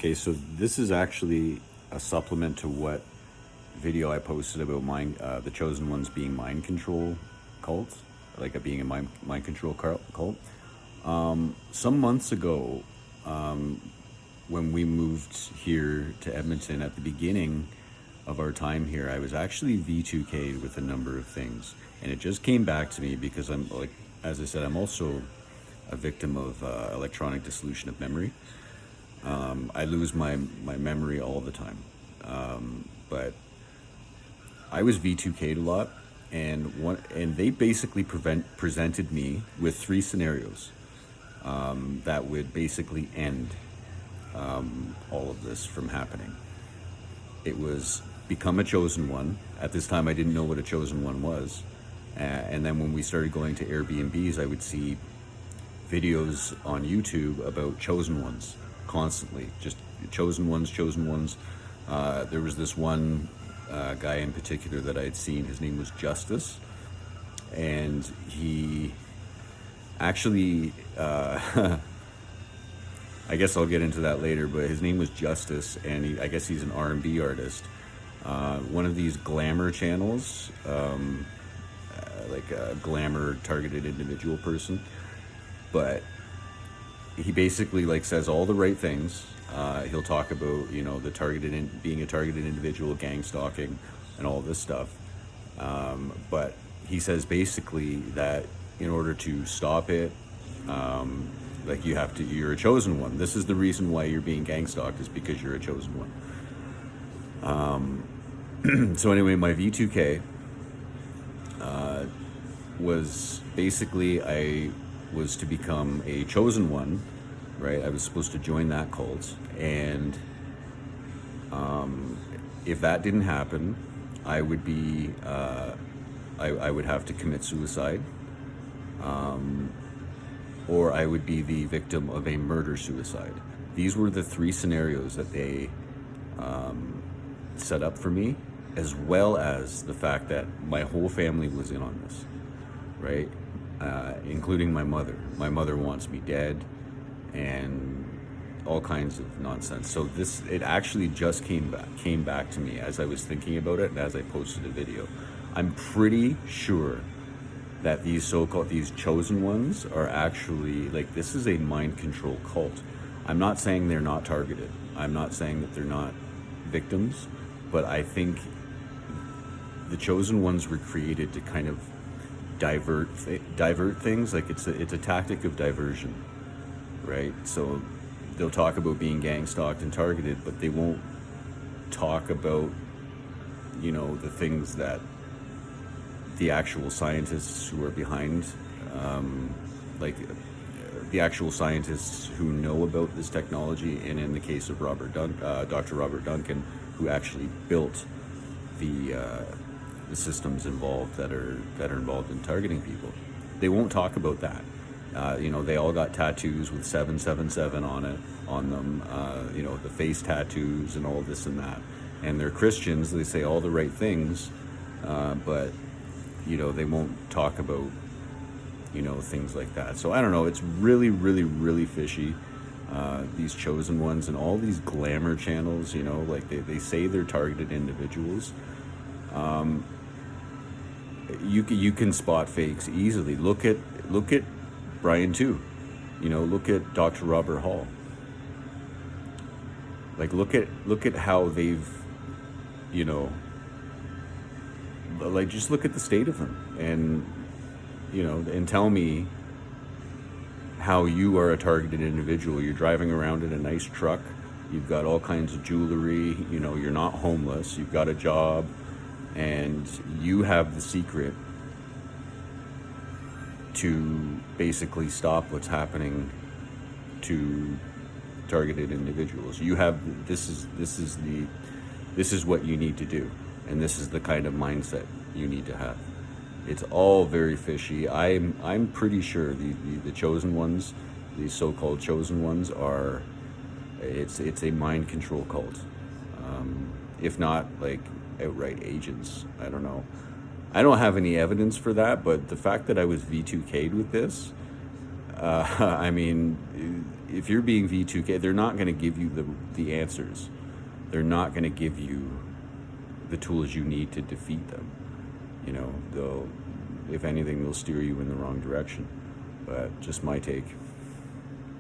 Okay, so this is actually a supplement to what video I posted about the chosen ones being mind control cults, like it being a mind control cult. Some months ago, when we moved here to Edmonton at the beginning of our time here, I was actually V2K'd with a number of things, and it just came back to me because I'm like, as I said, I'm also a victim of electronic dissolution of memory. I lose my memory all the time. But I was V2K'd a lot, and they basically presented me with three scenarios that would basically end all of this from happening. It was become a chosen one. At this time, I didn't know what a chosen one was. And then when we started going to Airbnbs, I would see videos on YouTube about chosen ones constantly, just chosen ones, chosen ones. There was this one guy in particular that I had seen. His name was Justice, and he actually, I guess I'll get into that later, but his name was Justice, and I guess he's an R&B artist. One of these glamour channels, like a glamour targeted individual person, but he basically like says all the right things. He'll talk about the being a targeted individual, gangstalking, and all this stuff. But he says basically that in order to stop it, like you're a chosen one. This is the reason why you're being gangstalked, is because you're a chosen one. So anyway, my V2K was basically I was to become a chosen one, right? I was supposed to join that cult, and if that didn't happen, I would be I would have to commit suicide, or I would be the victim of a murder suicide. These were the three scenarios that they set up for me, as well as the fact that my whole family was in on this, right? Including my mother. My mother wants me dead, and all kinds of nonsense. So it actually just came back to me as I was thinking about it and as I posted a video. I'm pretty sure that these chosen ones are actually, like, this is a mind control cult. I'm not saying they're not targeted. I'm not saying that they're not victims, but I think the chosen ones were created to kind of divert things. Like it's a tactic of diversion, right? So they'll talk about being gang stalked and targeted, but they won't talk about the things that the actual scientists who are behind, like the actual scientists who know about this technology, and in the case of Dr. Robert Duncan, who actually built the systems involved that are involved in targeting people. They won't talk about that. They all got tattoos with 777 on them. The face tattoos and all this and that. And they're Christians. They say all the right things, but they won't talk about things like that. So I don't know. It's really, really, really fishy. These chosen ones and all these glamour channels. Like they say they're targeted individuals. You can spot fakes easily. Look at Brian too. Look at Dr. Robert Hall. Like look at how they've, like just look at the state of them, and tell me how you are a targeted individual. You're driving around in a nice truck. You've got all kinds of jewelry. You're not homeless. You've got a job. And you have the secret to basically stop what's happening to targeted individuals. You have this is what you need to do, and this is the kind of mindset you need to have. It's all very fishy. I'm pretty sure the chosen ones, these so-called chosen ones, are it's a mind control cult, if not like outright agents. I don't know. I don't have any evidence for that, but the fact that I was V2K'd with this, I mean, if you're being V2K, they're not going to give you the answers. They're not going to give you the tools you need to defeat them. They'll, if anything, they'll steer you in the wrong direction. But just my take.